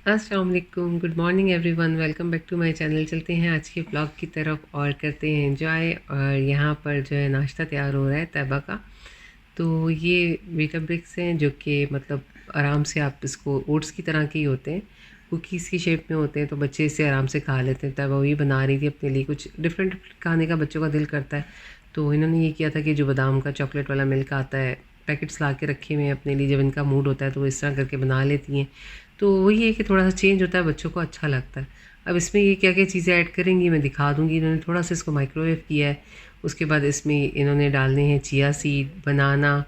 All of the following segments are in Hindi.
अस्सलाम वालेकुम, good morning everyone, welcome back to my channel. चलते हैं आज के ब्लॉग की तरफ और करते हैं एंजॉय। और यहाँ पर जो है नाश्ता तैयार हो रहा है तैबा का। तो ये वीटा ब्रिक्स हैं जो कि मतलब आराम से आप इसको ओट्स की तरह के ही होते हैं, कुकीज़ की शेप में होते हैं, तो बच्चे इसे आराम से खा लेते हैं। तैबा वही बना रही थी अपने लिए, कुछ डिफरेंट खाने का बच्चों का दिल करता है। तो इन्होंने ये किया था कि जो बादाम का चॉकलेट वाला मिल्क आता है, पैकेट्स ला के रखे हुए हैं अपने लिए, जब इनका मूड होता है तो वो इस तरह करके बना लेती हैं। तो वही है कि थोड़ा सा चेंज होता है, बच्चों को अच्छा लगता है। अब इसमें ये क्या क्या चीज़ें ऐड करेंगी मैं दिखा दूँगी। इन्होंने थोड़ा सा इसको माइक्रोवेव किया है। उसके बाद इसमें इन्होंने डालने हैं चिया सीड, बनाना,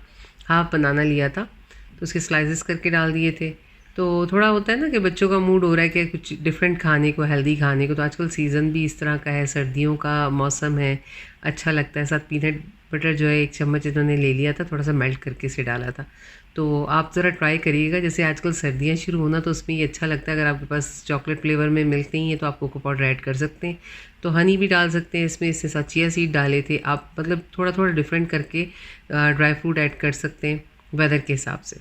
हाफ बनाना लिया था तो उसके स्लाइसेस करके डाल दिए थे। तो थोड़ा होता है ना कि बच्चों का मूड हो रहा है कि कुछ डिफरेंट खाने को, हेल्दी खाने को। तो आजकल सीज़न भी इस तरह का है, सर्दियों का मौसम है, अच्छा लगता है। साथ पीनट बटर जो है 1 चम्मच इन्होंने ले लिया था, थोड़ा सा मेल्ट करके इसे डाला था। तो आप ज़रा ट्राई करिएगा। जैसे आजकल सर्दियाँ शुरू होना तो उसमें ये अच्छा लगता है। अगर आपके पास चॉकलेट फ्लेवर में मिल्क नहीं है तो आप कोको पाउडर ऐड कर सकते हैं, तो हनी भी डाल सकते हैं इसमें। इससे साथ चिया सीड डाले थे आप, मतलब थोड़ा थोड़ा डिफरेंट करके ड्राई फ्रूट ऐड कर सकते हैं वेदर के हिसाब से।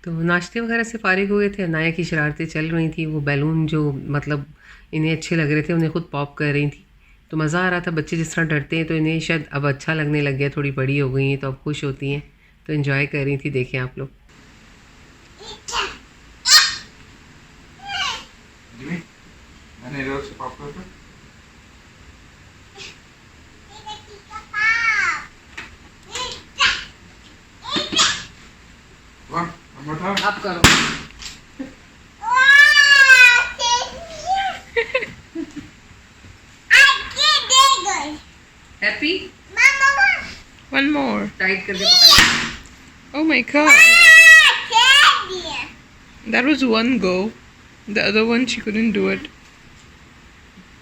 तो नाश्ते वगैरह से फ़ारिग हुए थे, अनाया की शरारतें चल रही थी। वो बैलून जो मतलब इन्हें अच्छे लग रहे थे उन्हें खुद पॉप कर रही थी, तो मज़ा आ रहा था। बच्चे जिस तरह डरते हैं तो इन्हें शायद अब अच्छा लगने लग गया, थोड़ी बड़ी हो गई हैं तो अब खुश होती हैं, तो इन्जॉय कर रही थी। देखें आप लोग। Jimmy, mana dia si papa tu? Wah, nama tahu? आप करो। Happy One more. टाइट करके पकड़। Oh my god. That was one go. The other one she couldn't do it.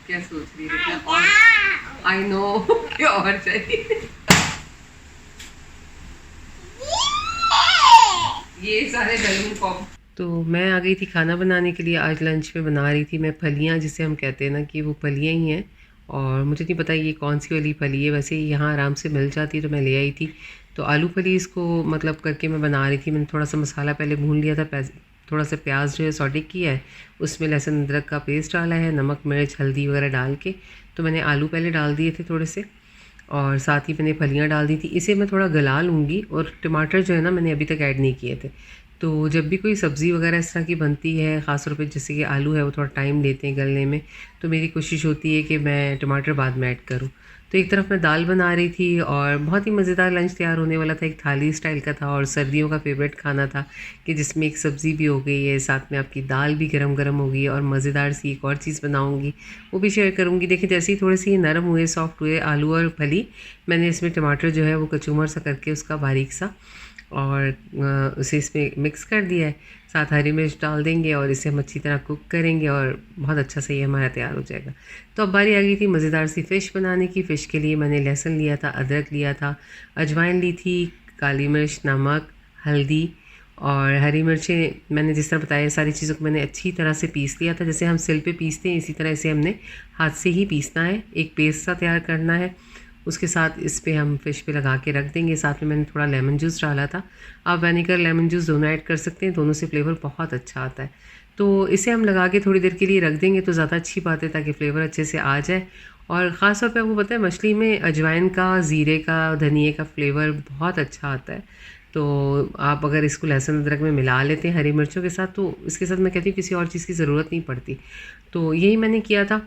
क्या सोच रही है? और आई नो क्या और चाहिए। ये सारे बैलून पॉप। तो मैं आ गई थी खाना बनाने के लिए। आज लंच में बना रही थी मैं फलियाँ, जिसे हम कहते हैं ना कि वो फलियाँ ही हैं। और मुझे नहीं पता ये कौन सी वाली फली है, वैसे ही यहाँ आराम से मिल जाती है तो मैं ले आई थी। तो आलू फली इसको मतलब करके मैं बना रही थी। मैंने थोड़ा सा मसाला पहले भून लिया था, थोड़ा सा प्याज जो है सॉटे किया है, उसमें लहसुन अदरक का पेस्ट डाला है, नमक मिर्च हल्दी वगैरह डाल के। तो मैंने आलू पहले डाल दिए थे थोड़े से, और साथ ही मैंने फलियाँ डाल दी थी। इसे मैं थोड़ा गला लूँगी। और टमाटर जो है ना मैंने अभी तक ऐड नहीं किए थे। तो जब भी कोई सब्ज़ी वगैरह इस तरह की बनती है, ख़ास तौर पे जैसे कि आलू है वो थोड़ा टाइम लेते हैं गलने में, तो मेरी कोशिश होती है कि मैं टमाटर बाद में ऐड करूँ। तो एक तरफ मैं दाल बना रही थी और बहुत ही मज़ेदार लंच तैयार होने वाला था। एक थाली स्टाइल का था और सर्दियों का फेवरेट खाना था कि जिसमें एक सब्ज़ी भी हो गई है, साथ में आपकी दाल भी गरम गरम होगी, और मज़ेदार सी एक और चीज़ बनाऊँगी, वो भी शेयर करूँगी। देखिए जैसे ही थोड़े से ये नरम हुए, सॉफ्ट हुए आलू और फली, मैंने इसमें टमाटर जो है वो कचूमर सा करके उसका बारीक सा, और उसे इसमें मिक्स कर दिया है। साथ हरी मिर्च डाल देंगे और इसे हम अच्छी तरह कुक करेंगे और बहुत अच्छा से ये हमारा तैयार हो जाएगा। तो अब बारी आ गई थी मज़ेदार सी फ़िश बनाने की। फ़िश के लिए मैंने लहसुन लिया था, अदरक लिया था, अजवाइन ली थी, काली मिर्च, नमक, हल्दी और हरी मिर्चें। मैंने जिस तरह बताया सारी चीज़ों को मैंने अच्छी तरह से पीस लिया था। जैसे हम सिल पे पीसते हैं इसी तरह इसे हमने हाथ से ही पीसना है, एक पेस्ट सा तैयार करना है। उसके साथ इस पे हम फ़िश पे लगा के रख देंगे। साथ में मैंने थोड़ा लेमन जूस डाला था। आप विनेगर लेमन जूस दोनों ऐड कर सकते हैं, दोनों से फ्लेवर बहुत अच्छा आता है। तो इसे हम लगा के थोड़ी देर के लिए रख देंगे तो ज़्यादा अच्छी बात है, ताकि फ्लेवर अच्छे से आ जाए। और ख़ास तौर पे आपको पता है मछली में अजवाइन का, ज़ीरे का, धनिए का फ्लेवर बहुत अच्छा आता है। तो आप अगर इसको लहसुन अदरक में मिला लेते हैं हरी मिर्चों के साथ, तो इसके साथ मैं कहती हूँ किसी और चीज़ की ज़रूरत नहीं पड़ती। तो यही मैंने किया था,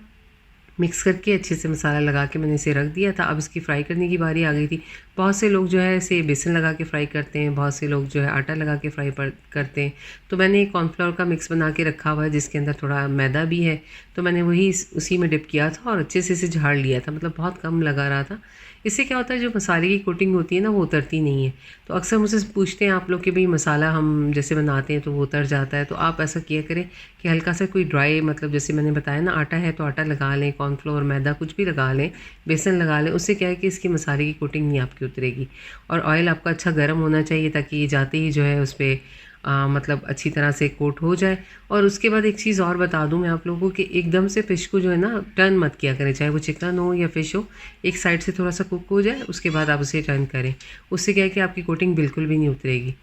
मिक्स करके अच्छे से मसाला लगा के मैंने इसे रख दिया था। अब इसकी फ्राई करने की बारी आ गई थी। बहुत से लोग जो है इसे बेसन लगा के फ्राई करते हैं, बहुत से लोग जो है आटा लगा के फ्राई करते हैं। तो मैंने एक कॉर्नफ्लावर का मिक्स बना के रखा हुआ है जिसके अंदर थोड़ा मैदा भी है, तो मैंने वही उसी में डिप किया था और अच्छे से इसे झाड़ लिया था। मतलब बहुत कम लगा रहा था। इससे क्या होता है, जो मसाले की कोटिंग होती है ना वो उतरती नहीं है। तो अक्सर मुझसे पूछते हैं आप लोग कि भाई मसाला हम जैसे बनाते हैं तो वो उतर जाता है। तो आप ऐसा किया करें कि हल्का सा कोई ड्राई, मतलब जैसे मैंने बताया ना आटा है तो आटा लगा लें, कॉर्नफ्लोर, मैदा कुछ भी लगा लें, बेसन लगा लें। उससे क्या है कि इसकी मसाले की कोटिंग नहीं आपकी उतरेगी। और ऑयल आपका अच्छा गर्म होना चाहिए ताकि ये जाते ही जो है उस पर मतलब अच्छी तरह से कोट हो जाए। और उसके बाद एक चीज़ और बता दूं मैं आप लोगों को कि एकदम से फ़िश को जो है ना टर्न मत किया करें, चाहे वो चिकन हो या फ़िश हो। एक साइड से थोड़ा सा कुक हो जाए उसके बाद आप उसे टर्न करें। उससे क्या है कि आपकी कोटिंग बिल्कुल भी नहीं उतरेगी।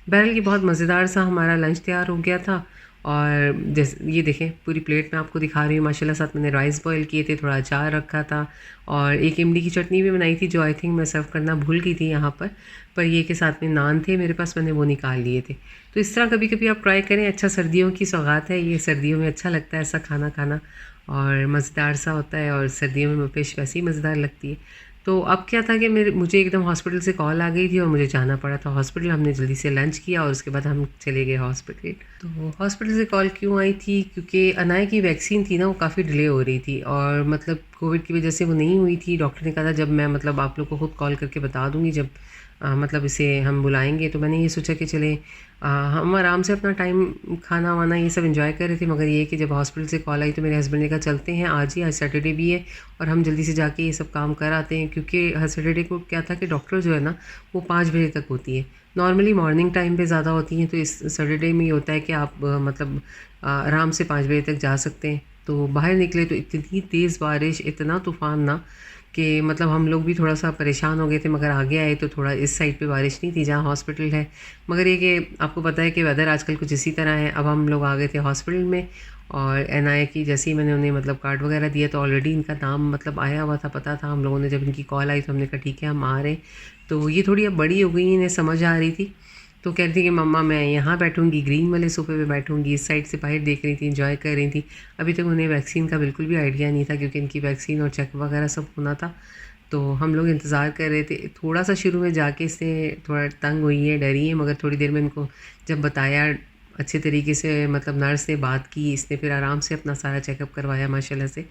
बहरहाल ये बहुत मज़ेदार सा हमारा लंच तैयार हो गया था। और जैसे ये देखें पूरी प्लेट में आपको दिखा रही हूँ माशाल्लाह। साथ मैंने राइस बॉयल किए थे, थोड़ा अचार रखा था और एक इमली की चटनी भी बनाई थी जो आई थिंक मैं सर्व करना भूल गई थी यहाँ पर ये के साथ में नान थे मेरे पास, मैंने वो निकाल लिए थे। तो इस तरह कभी कभी आप ट्राई करें, अच्छा सर्दियों की सौगात है ये, सर्दियों में अच्छा लगता है ऐसा खाना खाना और मज़ेदार सा होता है और सर्दियों में फिश वैसे ही मज़ेदार लगती है। तो अब क्या था कि मुझे एकदम हॉस्पिटल से कॉल आ गई थी और मुझे जाना पड़ा था हॉस्पिटल। हमने जल्दी से लंच किया और उसके बाद हम चले गए हॉस्पिटल। तो हॉस्पिटल से कॉल क्यों आई थी, क्योंकि अनाया की वैक्सीन थी ना, वो काफ़ी डिले हो रही थी और मतलब कोविड की वजह से वो नहीं हुई थी। डॉक्टर ने कहा था जब मैं मतलब आप लोग को खुद कॉल करके बता दूँगी जब मतलब इसे हम बुलाएंगे। तो मैंने ये सोचा कि चले हम आराम से अपना टाइम खाना वाना ये सब एंजॉय कर रहे थे, मगर ये कि जब हॉस्पिटल से कॉल आई तो मेरे हस्बैंड ने कहा चलते हैं आज ही, आज सैटरडे भी है और हम जल्दी से जाके ये सब काम कर आते हैं। क्योंकि हर सैटरडे को क्या था कि डॉक्टर जो है ना वो 5 बजे तक होती है, नॉर्मली मॉर्निंग टाइम पे ज़्यादा होती हैं। तो इस सैटरडे में ये होता है कि आप मतलब आराम से 5 बजे तक जा सकते हैं। तो बाहर निकले तो इतनी तेज़ बारिश, इतना तूफ़ान ना कि मतलब हम लोग भी थोड़ा सा परेशान हो गए थे, मगर आगे आए तो थोड़ा इस साइड पे बारिश नहीं थी जहाँ हॉस्पिटल है। मगर ये कि आपको पता है कि वेदर आजकल कुछ इसी तरह है। अब हम लोग आ गए थे हॉस्पिटल में और एनआईए की जैसे ही मैंने उन्हें मतलब कार्ड वगैरह दिया तो ऑलरेडी इनका नाम मतलब आया हुआ था, पता था हम लोगों ने। जब इनकी कॉल आई तो हमने कहा ठीक है हम आ रहे हैं। तो ये थोड़ी अब बड़ी हो गई, इन्हें समझ आ रही थी। तो कह रही थी कि मम्मा मैं यहाँ बैठूँगी, ग्रीन वाले सोफ़े पे बैठूँगी, इस साइड से बाहर देख रही थी, एंजॉय कर रही थी। अभी तक उन्हें वैक्सीन का बिल्कुल भी आइडिया नहीं था क्योंकि इनकी वैक्सीन और चेक वगैरह सब होना था। तो हम लोग इंतज़ार कर रहे थे। थोड़ा सा शुरू में जाके इससे थोड़ा तंग हुई है, डरी है, मगर थोड़ी देर में इनको जब बताया अच्छे तरीके से, मतलब नर्स ने बात की, इसने फिर आराम से अपना सारा चेकअप करवाया माशाल्लाह से।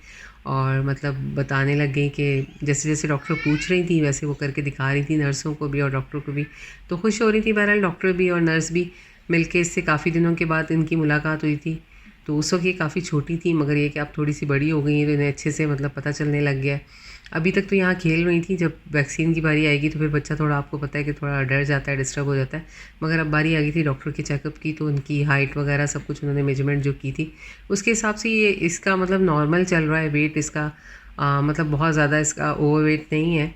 और मतलब बताने लग गई कि जैसे जैसे डॉक्टर पूछ रही थी वैसे वो करके दिखा रही थी नर्सों को भी और डॉक्टर को भी। तो खुश हो रही थी बहरहाल, डॉक्टर भी और नर्स भी मिलके। इससे काफ़ी दिनों के बाद इनकी मुलाकात हुई थी। तो उस वक्त ये काफ़ी छोटी थी, मगर ये कि अब थोड़ी सी बड़ी हो गई हैं तो इन्हें अच्छे से मतलब पता चलने लग गया है। अभी तक तो यहाँ खेल रही थी, जब वैक्सीन की बारी आएगी तो फिर बच्चा थोड़ा, आपको पता है कि थोड़ा डर जाता है, डिस्टर्ब हो जाता है। मगर अब बारी आ गई थी डॉक्टर के चेकअप की, तो उनकी हाइट वगैरह सब कुछ उन्होंने मेजरमेंट जो की थी उसके हिसाब से ये इसका मतलब नॉर्मल चल रहा है वेट इसका। मतलब बहुत ज़्यादा इसका ओवर वेट नहीं है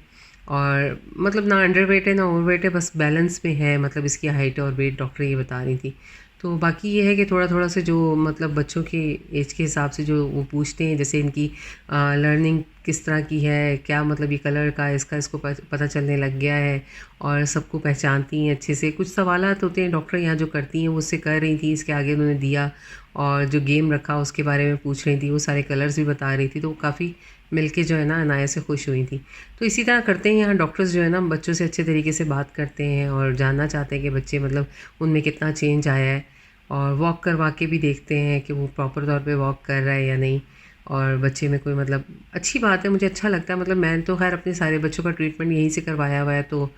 और मतलब ना अंडर वेट है ना ओवर वेट है, बस बैलेंस में है मतलब इसकी हाइट और वेट, डॉक्टर ये बता रही थी। तो बाकी ये है कि थोड़ा थोड़ा से जो मतलब बच्चों के एज के हिसाब से जो वो पूछते हैं, जैसे इनकी लर्निंग किस तरह की है, क्या मतलब ये कलर का इसका इसको पता चलने लग गया है और सबको पहचानती हैं अच्छे से। कुछ सवालात होते हैं डॉक्टर यहाँ जो करती हैं वो उससे कर रही थी, इसके आगे उन्होंने दिया और जो गेम रखा उसके बारे में पूछ रही थी, वो सारे कलर्स भी बता रही थी। तो वो काफ़ी मिलके जो है ना अनाया से खुश हुई थी। तो इसी तरह करते हैं यहाँ डॉक्टर्स जो है ना बच्चों से अच्छे तरीके से बात करते हैं और जानना चाहते हैं कि बच्चे मतलब उनमें कितना चेंज आया है, और वॉक करवा के भी देखते हैं कि वो प्रॉपर तौर पे वॉक कर रहा है या नहीं, और बच्चे में कोई मतलब अच्छी बात है, मुझे अच्छा लगता है। मतलब मैंने तो खैर अपने सारे बच्चों का ट्रीटमेंट यहीं से करवाया हुआ है। तो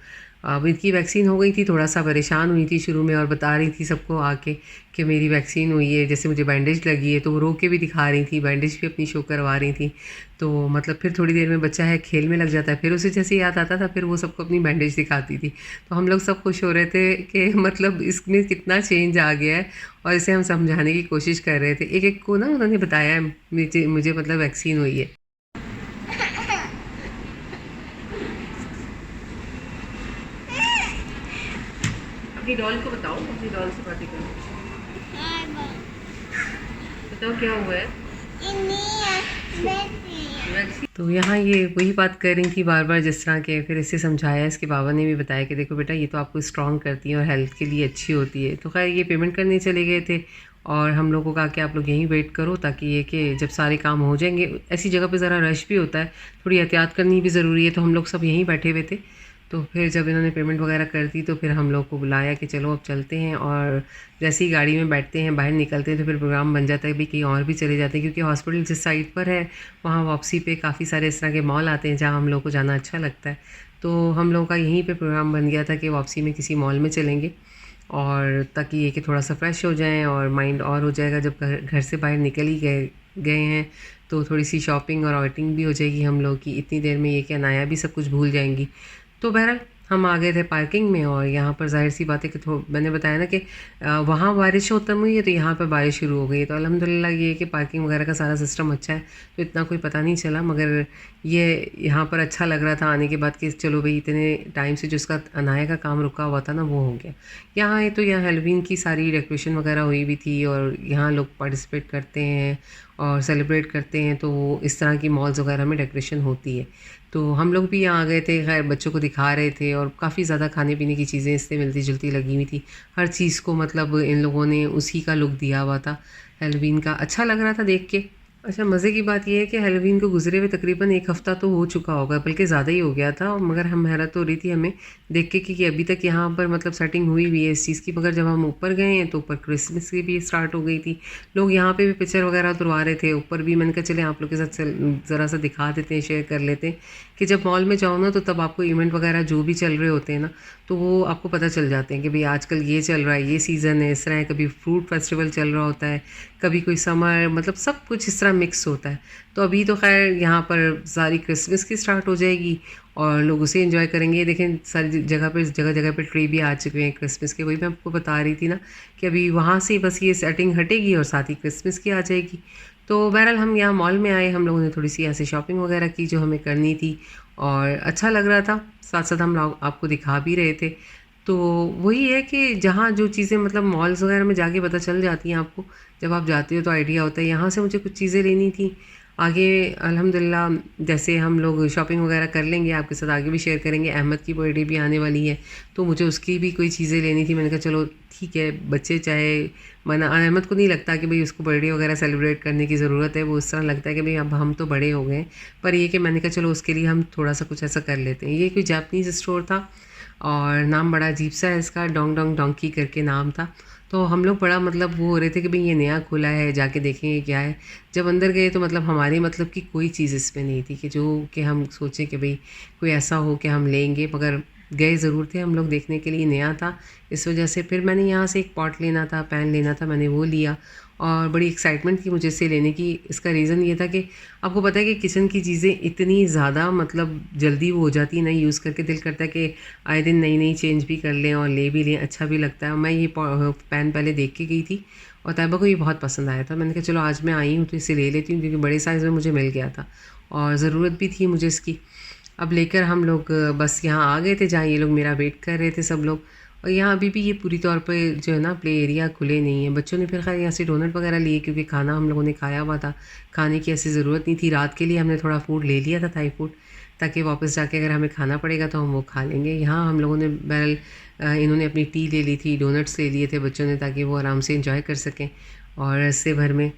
अब इनकी वैक्सीन हो गई थी, थोड़ा सा परेशान हुई थी शुरू में और बता रही थी सबको आके कि मेरी वैक्सीन हुई है, जैसे मुझे बैंडेज लगी है तो वो रो के भी दिखा रही थी, बैंडेज भी अपनी शो करवा रही थी। तो मतलब फिर थोड़ी देर में बच्चा है खेल में लग जाता है, फिर उसे जैसे याद आता था फिर वो सबको अपनी बैंडेज दिखाती थी। तो हम लोग सब खुश हो रहे थे कि मतलब इसमें कितना चेंज आ गया है और इसे हम समझाने की कोशिश कर रहे थे। एक एक को ना उन्होंने बताया है मुझे मतलब वैक्सीन हुई है। अपनी डॉल को बताओ, अपनी डॉल से बातें करो, बताओ क्या हुआ है। तो यहाँ ये वही बात कर रही थी बार बार जिस तरह के, फिर इसे समझाया, इसके बाबा ने भी बताया कि देखो बेटा ये तो आपको स्ट्रॉन्ग करती है और हेल्थ के लिए अच्छी होती है। तो खैर ये पेमेंट करने चले गए थे और हम लोगों को कहा कि आप लोग यहीं वेट करो ताकि ये कि जब सारे काम हो जाएंगे, ऐसी जगह पे ज़रा रश भी होता है, थोड़ी एहतियात करनी भी ज़रूरी है। तो हम लोग सब यहीं बैठे हुए थे। तो फिर जब इन्होंने पेमेंट वगैरह कर दी तो फिर हम लोग को बुलाया कि चलो अब चलते हैं, और जैसे ही गाड़ी में बैठते हैं बाहर निकलते हैं तो फिर प्रोग्राम बन जाता है भी कहीं और भी चले जाते हैं, क्योंकि हॉस्पिटल जिस साइड पर है वहाँ वापसी पे काफ़ी सारे इस तरह के मॉल आते हैं जहाँ हम लोग को जाना अच्छा लगता है। तो हम लोगों का यहीं पे प्रोग्राम बन गया था कि वापसी में किसी मॉल में चलेंगे, और ताकि ये कि थोड़ा सा फ्रेश हो जाएं और माइंड और हो जाएगा। जब घर से बाहर निकल ही गए हैं तो थोड़ी सी शॉपिंग और आउटिंग भी हो जाएगी हम लोग की। इतनी देर में ये कि अनाया भी सब कुछ भूल जाएंगी। तो बहरहाल हम आ गए थे पार्किंग में और यहाँ पर ज़ाहिर सी बात है कि मैंने बताया ना कि वहाँ बारिश ख़त्म हुई है तो यहाँ पर बारिश शुरू हो गई। तो अल्हम्दुलिल्लाह ये है कि पार्किंग वगैरह का सारा सिस्टम अच्छा है, तो इतना कोई पता नहीं चला। मगर ये यहाँ पर अच्छा लग रहा था आने के बाद कि चलो भाई इतने टाइम से जो इसका अनाया का काम रुका हुआ था ना वो हो गया। यहाँ आए तो यहाँ हेलोवीन की सारी डेकोरेशन वगैरह हुई भी थी और यहाँ लोग पार्टिसिपेट करते हैं और सेलिब्रेट करते हैं, तो वो इस तरह की मॉल्स वगैरह में डेकोरेशन होती है। तो हम लोग भी यहाँ आ गए थे, खैर बच्चों को दिखा रहे थे और काफ़ी ज़्यादा खाने पीने की चीज़ें इससे मिलती जुलती लगी हुई थी। हर चीज़ को मतलब इन लोगों ने उसी का लुक दिया हुआ था हेलोवीन का, अच्छा लग रहा था देख के। अच्छा, मज़े की बात ये है कि हेलोवीन को गुजरे हुए तकरीबन 1 हफ़्ता तो हो चुका होगा, बल्कि ज़्यादा ही हो गया था। मगर हम हैरत हो रही थी हमें देख के कि अभी तक यहाँ पर मतलब सेटिंग हुई हुई है इस चीज़ की। मगर जब हम ऊपर गए हैं तो ऊपर क्रिसमस की भी स्टार्ट हो गई थी। लोग यहाँ पे भी पिक्चर वगैरह उतरवा रहे थे ऊपर भी। मैंने कहा चले आप लोग के साथ ज़रा सा दिखा देते हैं, शेयर कर लेते हैं कि जब मॉल में जाओ ना तो तब आपको इवेंट वगैरह जो भी चल रहे होते हैं ना तो वो आपको पता चल जाते हैं कि भाई आजकल ये चल रहा है, ये सीज़न है, इस तरह है। कभी फ्रूट फेस्टिवल चल रहा होता है, कभी कोई समर, मतलब सब कुछ इस तरह मिक्स होता है। तो अभी तो खैर यहाँ पर सारी क्रिसमस की स्टार्ट हो जाएगी और लोग उसे एंजॉय करेंगे। देखें सारी जगह जगह पे ट्री भी आ चुके हैं क्रिसमस के। वही मैं आपको बता रही थी ना कि अभी वहाँ से बस ये सेटिंग हटेगी और साथ ही क्रिसमस की आ जाएगी। तो बहरहाल हम यहाँ मॉल में आए, हम लोगों ने थोड़ी सी ऐसे शॉपिंग वगैरह की जो हमें करनी थी और अच्छा लग रहा था। साथ साथ हम लोग आपको दिखा भी रहे थे। तो वही है कि जहाँ जो चीज़ें मतलब मॉल्स वगैरह में जाके पता चल जाती हैं आपको, जब आप जाते हो तो आइडिया होता है। यहाँ से मुझे कुछ चीज़ें लेनी थी, आगे अल्हम्दुलिल्लाह जैसे हम लोग शॉपिंग वगैरह कर लेंगे आपके साथ आगे भी शेयर करेंगे। अहमद की बर्थडे भी आने वाली है तो मुझे उसकी भी कोई चीज़ें लेनी थी। मैंने कहा चलो ठीक है, बच्चे चाहे मना, अहमद को नहीं लगता कि भाई उसको बर्थडे वगैरह सेलिब्रेट करने की ज़रूरत है, वो इस तरह लगता है कि भाई अब हम तो बड़े हो गए। पर ये कि मैंने कहा चलो उसके लिए हम थोड़ा सा कुछ ऐसा कर लेते हैं। ये कोई जापानीज़ स्टोर था और नाम बड़ा अजीब सा है इसका, डोंग डोंग डोंकी करके नाम था। तो हम लोग बड़ा मतलब वो हो रहे थे कि भाई ये नया खुला है, जाके देखेंगे क्या है। जब अंदर गए तो मतलब हमारे मतलब की कोई चीज़ इसमें नहीं थी कि जो कि हम सोचें कि भाई कोई ऐसा हो कि हम लेंगे। मगर गए ज़रूर थे हम लोग देखने के लिए, नया था इस वजह से। फिर मैंने यहाँ से एक पॉट लेना था, पैन लेना था, मैंने वो लिया और बड़ी एक्साइटमेंट थी मुझे इसे लेने की। इसका रीज़न ये था कि आपको पता है कि किचन की चीज़ें इतनी ज़्यादा मतलब जल्दी वो हो जाती है, नई यूज़ करके दिल करता है कि आए दिन नई नई चेंज भी कर लें और ले भी लें, अच्छा भी लगता है। मैं ये पैन पहले देख के गई थी और तैयबा को ये बहुत पसंद आया था। मैंने कहा चलो आज मैं आई हूँ तो इसे ले लेती हूँ, क्योंकि बड़े साइज़ में मुझे मिल गया था और ज़रूरत भी थी मुझे इसकी। अब लेकर हम लोग बस यहाँ आ गए थे जहाँ ये लोग मेरा वेट कर रहे थे सब लोग। और यहाँ अभी भी ये पूरी तौर पे जो है ना प्ले एरिया खुले नहीं है। बच्चों ने फिर खैर यहाँ से डोनट वगैरह लिए क्योंकि खाना हम लोगों ने खाया हुआ था, खाने की ऐसी ज़रूरत नहीं थी। रात के लिए हमने थोड़ा फूड ले लिया था, थाई फूड, ताकि वापस जाके अगर हमें खाना पड़ेगा तो हम वो खा लेंगे। यहाँ हम लोगों ने बहरहाल इन्होंने अपनी टी ले ली थी, डोनट्स ले लिए थे बच्चों ने, ताकि वो आराम से इंजॉय कर सकें और रस्ते भर में।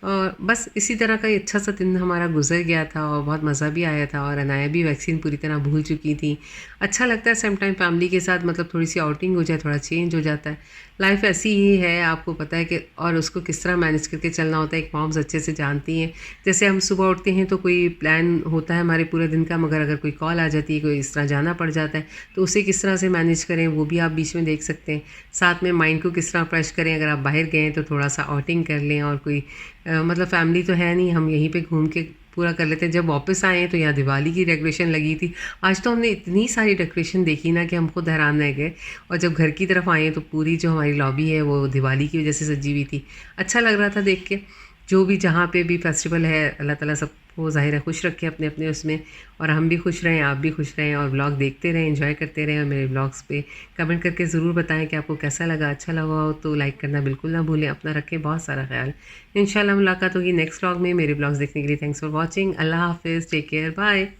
और बस इसी तरह का अच्छा सा दिन हमारा गुजर गया था और बहुत मज़ा भी आया था। और अनाया भी वैक्सीन पूरी तरह भूल चुकी थी। अच्छा लगता है सम टाइम फैमिली के साथ, मतलब थोड़ी सी आउटिंग हो जाए, थोड़ा चेंज हो जाता है। लाइफ ऐसी ही है, आपको पता है कि और उसको किस तरह मैनेज करके चलना होता है एक मॉम्स अच्छे से जानती हैं। जैसे हम सुबह उठते हैं तो कोई प्लान होता है हमारे पूरे दिन का, मगर अगर कोई कॉल आ जाती है, कोई इस तरह जाना पड़ जाता है, तो उसे किस तरह से मैनेज करें वो भी आप बीच में देख सकते हैं। साथ में माइंड को किस तरह फ्रेश करें, अगर आप बाहर गए हैं तो थोड़ा सा आउटिंग कर लें। और कोई मतलब फैमिली तो है नहीं, हम यहीं पे घूम के पूरा कर लेते हैं। जब वापस आए तो यहाँ दिवाली की डेकोरेशन लगी थी। आज तो हमने इतनी सारी डेकोरेशन देखी ना कि हम खुद हैरान रह गए। और जब घर की तरफ आए तो पूरी जो हमारी लॉबी है वो दिवाली की वजह से सजी हुई थी। अच्छा लग रहा था देख के। जो भी जहाँ पे भी फेस्टिवल है, अल्लाह ताला सबको ज़ाहिर है खुश रखे अपने अपने उसमें, और हम भी खुश रहें, आप भी खुश रहें और व्लॉग देखते रहें, एंजॉय करते रहें। और मेरे व्लॉग्स पे कमेंट करके ज़रूर बताएं कि आपको कैसा लगा। अच्छा लगा हो तो लाइक करना बिल्कुल ना भूलें। अपना रखें बहुत सारा ख्याल। इंशाल्लाह मुलाकात होगी नेक्स्ट व्लॉग में। मेरे व्लॉग्स देखने के लिए थैंक्स फॉर वॉचिंग। अल्लाह हाफिज़, टेक केयर, बाय।